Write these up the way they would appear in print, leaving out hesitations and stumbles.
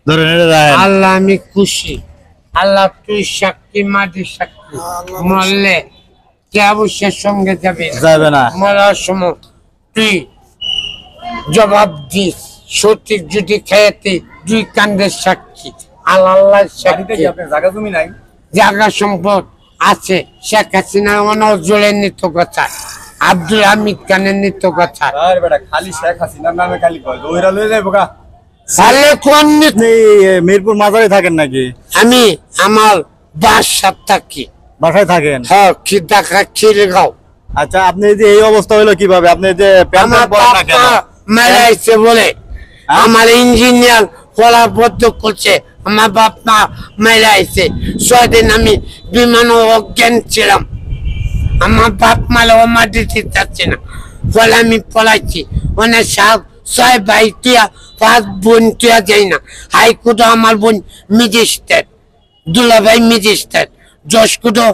ধরে নিয়ে যায়। আল্লাহ আমি খুশি, আল্লাহ তুই সাক্ষী, মাটি সাক্ষী, মরলে কে অবশ্যের সঙ্গে যাবে না মরার সময় তুই জবাব দিস। সঠিক যদি খেয়েতে দুই কান্দের সাক্ষী, আল্লাহ সাক্ষী। জায়গা জমি নাই, জায়গা সম্পদ আছে। শেখ হাসিনার নজরুলের নৃত্য কথা, আব্দুল হামিদ খানের নৃত্য কথা। খালি শেখ হাসিনার নামে খালি কয় ওইরা লয়ে যাইবো গা। তাহলে কোন মিরপুর মাজারে থাকেন নাকি? আমি আমার বাসায় থাকি। বাসায় থাকেন? হ্যাঁ, ঢাকা খিলগাঁও। আচ্ছা, আপনি যে এই অবস্থা হইলো কিভাবে? আপনি যে আমার বাবা মারাইছে বলে আমার ইঞ্জিনিয়ার পড়াবদ্ধ করছে, আমার বাপ মা মারাইছে। 6 দিন আমি বিমানে অজ্ঞান ছিলাম, আমার বাপ মালে ও মাটিতে যাচ্ছে না বলে আমি পড়াইছি। অনেক সাহেব 6 ভাই টিয়া 5 বোন টিয়া যাই না। হাইকোর্টে আমার বোন ম্যাজিস্ট্রেট, দুলাভাই ম্যাজিস্ট্রেট, জজকোর্টে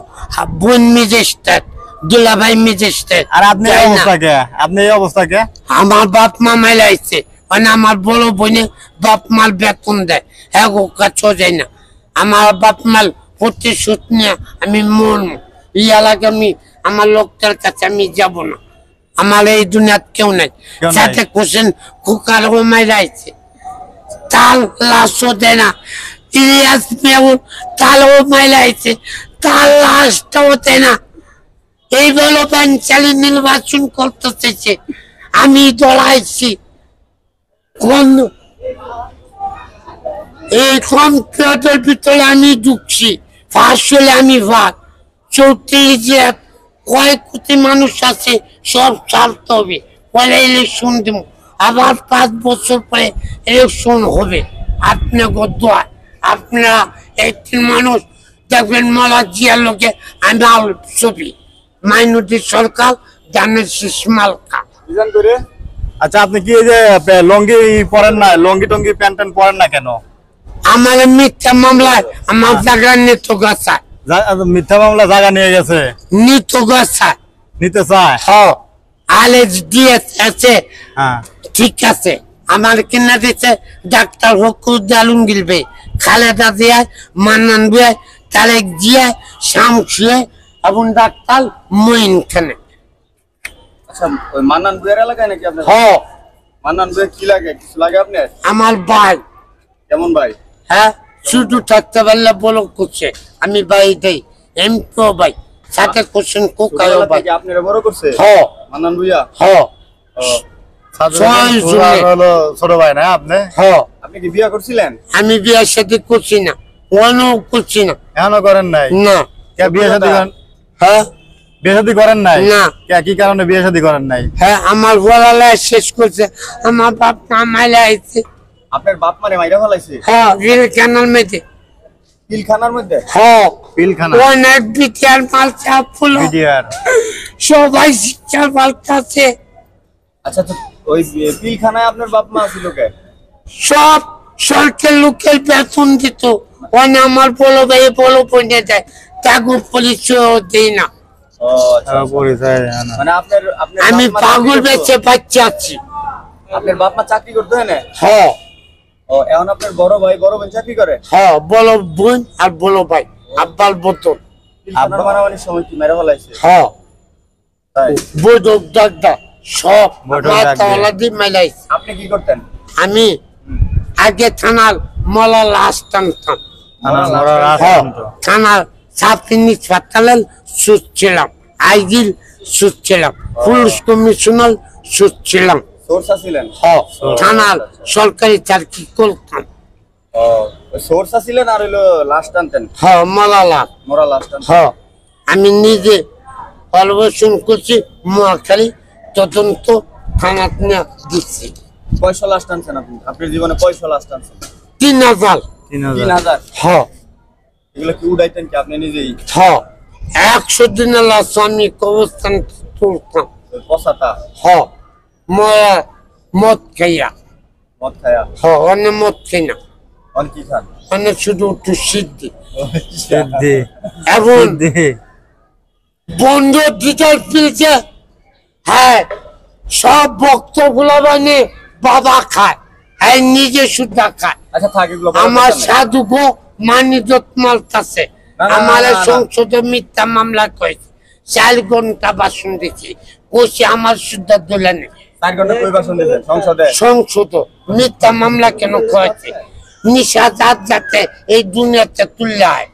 বোন ম্যাজিস্ট্রেট, দুলাভাই ম্যাজিস্ট্রেট। আর আপনি এই অবস্থাকে, আপনি এই অবস্থাকে আমার বাপ মা মাইলাইছে, মানে আমার বড় বোনে বাপ মাল বেতন দেয়, হ্যাঁ কাছেও যায় না। আমার বাপ মাল প্রতিশোধ নিয়ে আমি মরম। ইয়ালাকে আমি আমার লোকটার কাছে আমি যাব না, আমার এই দুনিয়াত কেউ নাই। সাথে কোশ্চেন কুকার ও মাইলাইছে, তাল লাশও দেয় না। ইলিয়াস মেহুল তালও মাইলাইছে, তাল লাশটাও দেয় না। এই বলো পাঞ্চালী নির্বাচন করতে চেয়েছে, আমি দৌড়াইছি। কোন এই কম্পিউটার ভিতরে আমি ঢুকছি, আসলে আমি ভাগ 34 কয়েক কোটি মানুষ আছে, সব ছাড়তে হবে, পরে ইলেকশন দেব। আবার 5 বছর পরে ইলেকশন হবে। আপনি গদ্দার, আপনারা একটি মানুষ দেখবেন মালা জিয়ার লোকে আমার ছবি, মাইনরিটি সরকার জানের শেষ মালকা। আচ্ছা, আপনি কি এই যে লঙ্গি পরেন না, লঙ্গি টঙ্গি প্যান্ট ট্যান্ট পরেন না কেন? আমার মিথ্যা মামলায় আমার জায়গা নিত গাছা, মিথ্যা মামলা জায়গা নিয়ে গেছে, নিত গাছা নিতে চায়। হ্যাঁ, আলেজ দিয়েছে আছে, হ্যাঁ ঠিক আছে। আমার কিনা দিচ্ছে ডাক্তার হকুর জালুন গিলবে, খালেদা জিয়া, মান্নান বিয়া, তারেক জিয়া, শামসুয়ে এবং ডাক্তার মঈন খানে। আচ্ছা, ওই মান্নান বুয়ের এলাকায় নাকি আপনার? হ্যাঁ, মান্নান বুয়ে কি লাগে, কিছু লাগে আপনার? আমার ভাই। কেমন ভাই? হ্যাঁ, শুধু থাকতে পারলে বলো করছে, আমি ভাই দেই, এমপি ভাই, সাথে কোশ্চেন কোকাও ভাই। আপনারা বড় করছে? হ্যাঁ মান্নান বুইয়া। হ্যাঁ, ছোট ভাই না আপনি? হ্যাঁ। আপনি কি বিয়ে করছিলেন? আমি বিয়ের সাথে করছি না, ওয়ানও করছি না। এখনো করেন নাই? না। বিয়ে শাদী করেন? হ্যাঁ, বিয়ে শাদী করেন নাই? না। কি কারণে বিয়ে শাদী করেন নাই? হ্যাঁ, আমার পড়ালেখা শেষ করছে, আমার বাপ মা মাইলা আইছে। আপনার বাপ মারে মাইরা ফেলাইছে? হ্যাঁ, রিল ক্যানাল মেয়েতে। পিলখানার মধ্যে? হ্যাঁ, পিলখানা? অনেক বিটিআর মাল চাপ ফুলো, সবাই শিক্ষার পাল্টাছে। আচ্ছা, তো ওই পিলখানায় আপনার বাপ মা ছিল কে? সব সরকার লোকের বেতন দিত, অনেক আমার বলো ভাই বলো পড়ে যায়, তাগু পরিচয় দেই না। ও আচ্ছা, মানে আপনার আমি পাগল বেঁচে বাচ্চা আছি। আপনার বাপ মা চাকরি করতে হয় না? হ্যাঁ। ও, এখন আপনার বড় ভাই বড় বোন চাকরি করে? হ্যাঁ, বলো বোন আর বলো ভাই, আব্বাল বোতল। পিলখানার মারামারির সময় কি মেরে ফেলাইছে? হ্যাঁ, তাই? বৈঠক ডাক্তার সব মাতাওয়ালাদি মেলাইছে। আপনি কি করতেন? আমি আগে থানার মলা লাশ টানতাম, থানার ছাত্রী হাসপাতালের সুদ ছিলাম, আইজিল সুদ ছিলাম, পুলিশ কমিশনার সুদ ছিলাম। সোর্সা ছিলেন? হ্যাঁ, থানার সরকারি চাকরি করতাম। ও, সোর্সা ছিলেন আর হইলো লাশ টানতেন? হ্যাঁ, মলা লাশ। মরা লাশ টানতেন? হ্যাঁ, আমি নিজে পরিবেশন করছি, মহাখালী তদন্ত থানাত নিয়ে দিচ্ছি। কয়শো লাশ টানছেন আপনি আপনার জীবনে? কয়শো লাশ টানছেন? 3000। 3000? হ্যাঁ। এগুলো কি উড়াইতেন কি আপনি নিজেই? হ্যাঁ, 100 দিনের লাশ আমি কবরস্থান তুলতাম। পচাতা? হ্যাঁ, মদ খাইয়া। মদ খায়া? হ্যাঁ, অনেক মদ খাই না, অনেক কি খান? অনেক শুধু একটু সিদ্ধি। এখন বন্ধু দিতে পেয়েছে। হ্যাঁ, সব বক্তগুলো মানে বাবা খায়, হ্যাঁ নিজে শুদ্ধ খায়। আচ্ছা থাক এগুলো আমার সাধু গো মানিজত মালতাছে, আমার সংসদে মিথ্যা মামলা করেছে, 4 ঘন্টা বাসন দিচ্ছি, কষে আমার শুদ্ধ দোলে নেই। 4 ঘন্টা কই ভাষণ দিলেন সংসদে? সংসদ মিথ্যা মামলা কেন করেছে? নিশা জাত যাতে এই দুনিয়াতে তুললে হয়।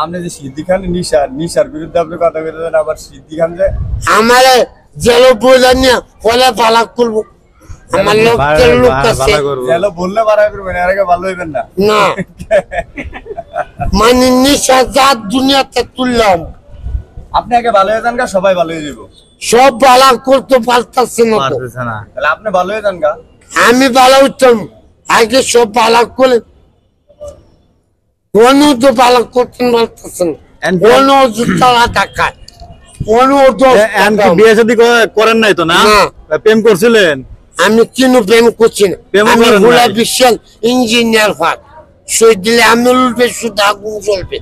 আপনি যে সিদ্দিক খান নিশার বিরুদ্ধে আপনি কথা বলতেছেন, আবার সিদ্দিক খান যে আমার জেল বলে নিয়ে ফলে পালা করবো, আমার লোকের লোক আছে হ্যালো বললে বাড়া করবেন, এর আগে ভালো হইবেন না। না, মানে নিশা জাত দুনিয়াতে তুললাম, আপনি আগে ভালো হয়ে যান গা, সবাই ভালো হয়ে যাবো। সব বালা করতে পারতাছি না তো। তাহলে আপনি ভালো হয়ে যান গা। আমি বালা উঠতাম আগে, সব বালা করে কোন তো বালা করতে পারতেছে না, কোন জুতারা টাকায় কোন বিয়ে শাদী করেন নাই তো না? প্রেম করছিলেন? আমি কেন প্রেম করছি না, প্রেম আমি করেন গোলা নাই? বিশাল ইঞ্জিনিয়ার ফাঁক সই দিলে আমি উঠবে, শুধু আগুন জ্বলবে।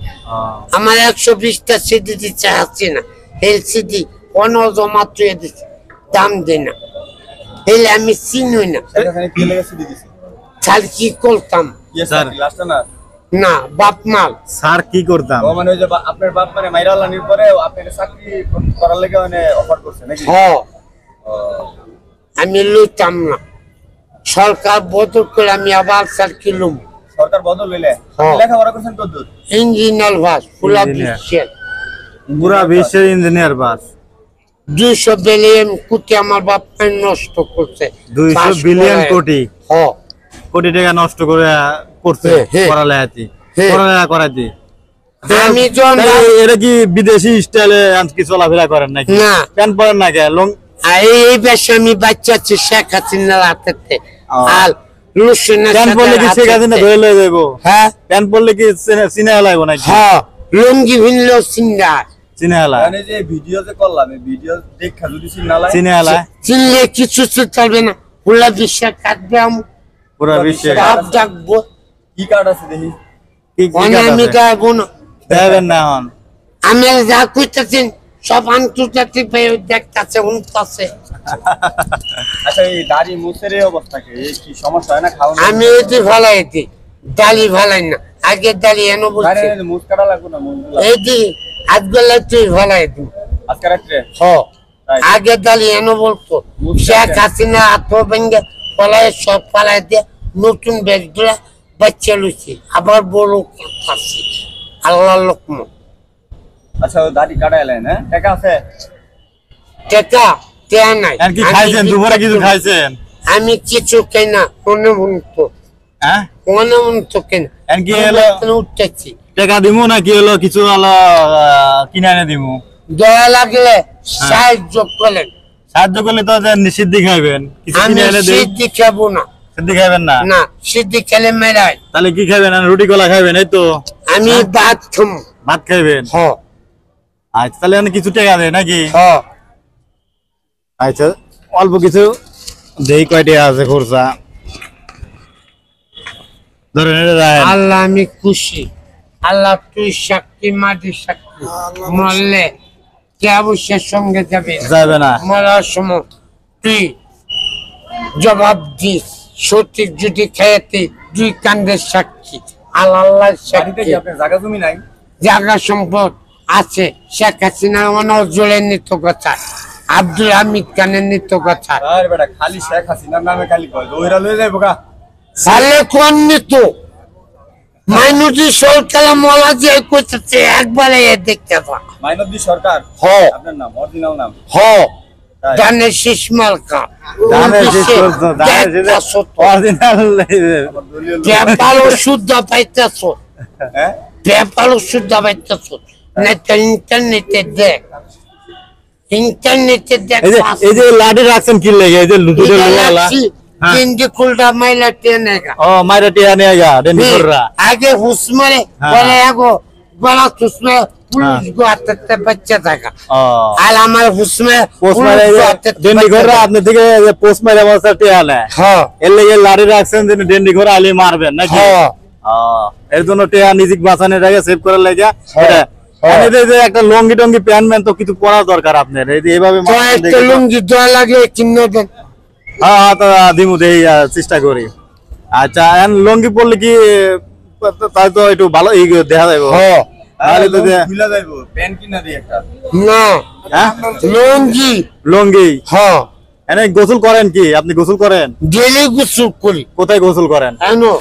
আমার 120টা সিডি দিচ্ছে আসছে না, হেল সিডি 15 জমা তুই দিচ্ছে, দাম দেয় না, হেলে আমি চিনুই না, এখানে কি লেগে সিডি দিছে? তাহলে কি করতাম? স্যার লাস্টটা না না বাপ মাল স্যার কি করতাম? ও মানে ওই যে আপনার বাপ মানে মাইরা লানির পরে আপনার চাকরি করার লাগি মানে অফার করছে নাকি? আমি লইতাম না, সরকার বদল করে আমি আবার স্যার কিলুম। সরকার বদল হইলে লেখাপড়া করছেন কতদূর? ইঞ্জিনিয়ার বাস ফুলা বিশ্বের, পুরা বিশ্বের ইঞ্জিনিয়ার বাস। 200 বিলিয়ন কোটি আমার বাপ মাই নষ্ট করছে। 200 বিলিয়ন কোটি কোটি টাকা নষ্ট করে করছে পড়ালেখা করাইতে। আমি যখন এরা কি বিদেশি স্টাইলে কি চলাফেরা করেন নাকি? না, প্যান্ট পরেন না কেন? এই বেশে আমি বাচ্চা আছি শেখ হাসিনার হাতেতে, আর প্যান্ট পরলে কি শেখ হাসিনা ধরে লয়ে যাইবো? হ্যাঁ, প্যান্ট পরলে কি চিনে হেলাইবো নাকি? হ্যাঁ, লুঙ্গি ভিনলেও চিন্তা চিনে হেলায়। মানে যে ভিডিও যে করলাম, এই ভিডিও দেখা যদি চিনে হেলায়, চিনলে কিছু চলবে না, ফুলা বিশ্বে কাটবে, আমি পুরা বিশ্বে ডাকবো। কি কার্ড আছে দেখি? আমি গাইবো না, দেবেন না এখন। আমি যা কইতেছেন সব আন্তর্জাতিক দেখতেছে, উনতাছে। আচ্ছা এই দাড়ি মুছের এই অবস্থা কি সমস্যা হয় না খাওয়া? আমি এটি ভালাই দিই, ডালি ভালাই না, আগে ডালি এনে বলছি মুছ কাটা লাগবে না, মুছগুলো এইটি আজকাল তুই ভালাই দিই। আজকে রাত্রে আগে ডালি এনে বলতো শেখ হাসিনা হাত ভেঙে ফলাই সব ফালাই দিয়ে নতুন ব্যাগ গুলা বাচ্চা লুচি, আবার বড় করতেছি আল্লাহ লোকম। আচ্ছা ও দাড়ি কাটা এলেন, হ্যাঁ টাকা আছে? টেকা টেয়া নাই। আর কি খাইছেন? দুপুরে কিছু খাইছেন? আমি কিছু খাই না, মনে মনতো হ্যাঁ মনে মনতো কেন আর কি হলো? উঠতেছি, টাকা দিমু না কি হলো? কিছু হলো কিনে এনে দিমু। দয়া লাগলে সাহায্য করেন। সাহায্য করলে তো সিদ্ধি খাইবেন, কিছু আমি কিনে এনে দিই। সিদ্ধি খাবো না, সিদ্ধি খাইবেন না? না সিদ্ধি খেলে মেরাই। তাহলে কি খাইবেন? রুটি কলা খাইবেন? এই তো আমি ভাত খাবো। ভাত খাইবেন? আচ্ছা তাহলে কিছু টাকা দেয় নাকি? আচ্ছা অল্প কিছু দেই, কয়টা আছে খরচা ধরেন। আল্লাহ আমি খুশি, আল্লাহ তুই সাক্ষী, মাটি সাক্ষী, মরলে কে অবশ্যের সঙ্গে যাবে না, মরার সময় তুই জবাব দিস, সঠিক যদি খেয়েতে 2 কান্দের সাক্ষী, আল্লাহ সাক্ষী। আপনার জায়গা জমি নাই? জায়গা সম্পদ আছে, শেখ হাসিনার নজরুলের নৃত্য কথা, আব্দুল হামিদ খানের নৃত্য কথা। আরে বেটা খালি শেখ হাসিনার নামে খালি কয়, ওইরা লয়ে যাইবো গা। তাহলে কোন নৃত্য মাইনুদ্দিন সরকার মলা যে করতেছে একবারে দেখতে পা। মাইনুদ্দিন সরকার আপনার নাম? অরিজিনাল নাম? দানের শীষ মালকা, পেপারও শুদ্ধ পাইতেছ, পেপারও শুদ্ধ পাইতেছ না, ইন্টারনেটে দেখ, ইন্টারনেটে দেখ। এই যে লাঠি রাখছেন কি লেগে? এই যে লুটুরে লোলা তিনটি কুলটা মাইলা টেনেগা, ও মাইরা টিয়া নেগা ডেন্ডি কররা। আগে হুসমারে বলে আগো গলা হুসমে পুলিশ গো আতে বাচ্চা থাকা, আর আমার হুসমে পোস্ট মারে ডেন্ডি কররা। আপনি থেকে পোস্ট মারে অবস্থা টিয়া না, এর লেগে লাঠি রাখছেন যে ডেন্ডি করে আলি মারবেন নাকি? এর জন্য টিয়া নিজেকে বাঁচানোর আগে সেভ করার লাগে একটা লঙ্গি টঙ্গি প্যান্ট ম্যান তো কিছু পরা দরকার আপনার। এইভাবে লুঙ্গি দেওয়া লাগে কিনে দেন। দিমু দেই চেষ্টা করি। আচ্ছা এখন লঙ্গি পরলে কি তাই তো একটু ভালো দেখা যাবে। তাহলে তো খুলে যাইবো প্যান্ট কিনা দিই একটা। না হ্যাঁ লঙ্গি লঙ্গি। হ্যাঁ এনে গোসল করেন কি আপনি? গোসল করেন? ডেলি গোসল করি। কোথায় গোসল করেন? এনো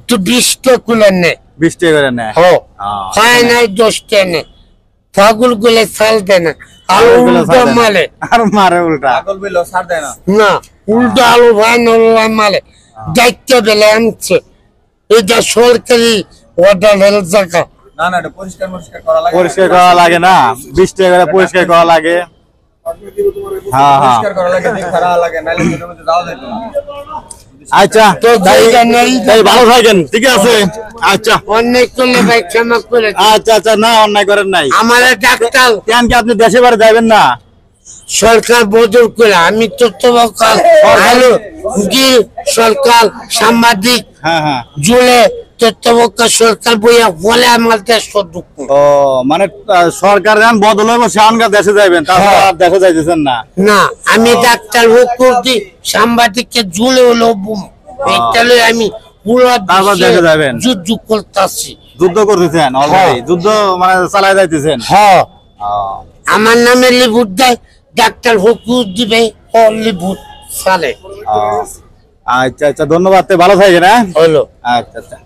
তো 20 টাকা করে নেয়। 20 টাকা করে নেয়? খায় নাই 10 টাকা নেয়। পাগল গুলো ছাল দেয় না, আলু উল্টা মালে। আর মারে উল্টা? পাগল বইলো ছাড় দেয় না। না উল্টা আলু ভাই নল্লা মালে। দায়িত্ব বেলে আনছে, এটা সরকারি অর্ডার হেল জায়গা। না না এটা পরিষ্কার করা লাগে। পরিষ্কার করা লাগে না? 20 টাকা করে পরিষ্কার করা লাগে। হ্যাঁ হ্যাঁ পরিষ্কার করা লাগে, খারাপ লাগে, নাইলে জমির মধ্যে যাওয়া যাইতো না। আচ্ছা তো জায়গা নেই। তাই ভালো থাকেন, ঠিক আছে? আচ্ছা অন্যায় করলে ভাই ক্ষমা করে দিন। আচ্ছা আচ্ছা, না অন্যায় করেন নাই। আমার ডাক্তার কেন কি আপনি দেশে বাড়ি যাবেন না? সরকার বদল করে আমি তথ্যবকাল আলো কি সরকার সাংবাদিক হ্যাঁ হ্যাঁ। জুলে তথ্যবকাল সরকার বইয়া বলে আমার দেশ দুঃখ। ও মানে সরকার যখন বদল হইব সেখানকার দেশে যাবেন, তারপর আর দেশে যাইতেছেন না? না আমি ডাক্তার হুকুর দি সাংবাদিককে জুলে হলো বুম এটা লই আমি পুরো তারপর দেশে যাবেন? যুদ্ধ করতেছি। যুদ্ধ করতেছেন অলরেডি? যুদ্ধ মানে চালাই যাইতেছেন? হ্যাঁ ও, আমার নামে লিভুট দেয়, ডাক্তার হুকুর দিবে ও লিভুট চালে। ও। আচ্ছা আচ্ছা, ধন্যবাদ, ভালো থাকেন। হ্যাঁ হলো আচ্ছা আচ্ছা।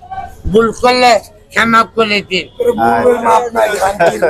ভুল করলে ক্ষমা করে দিন। আচ্ছা।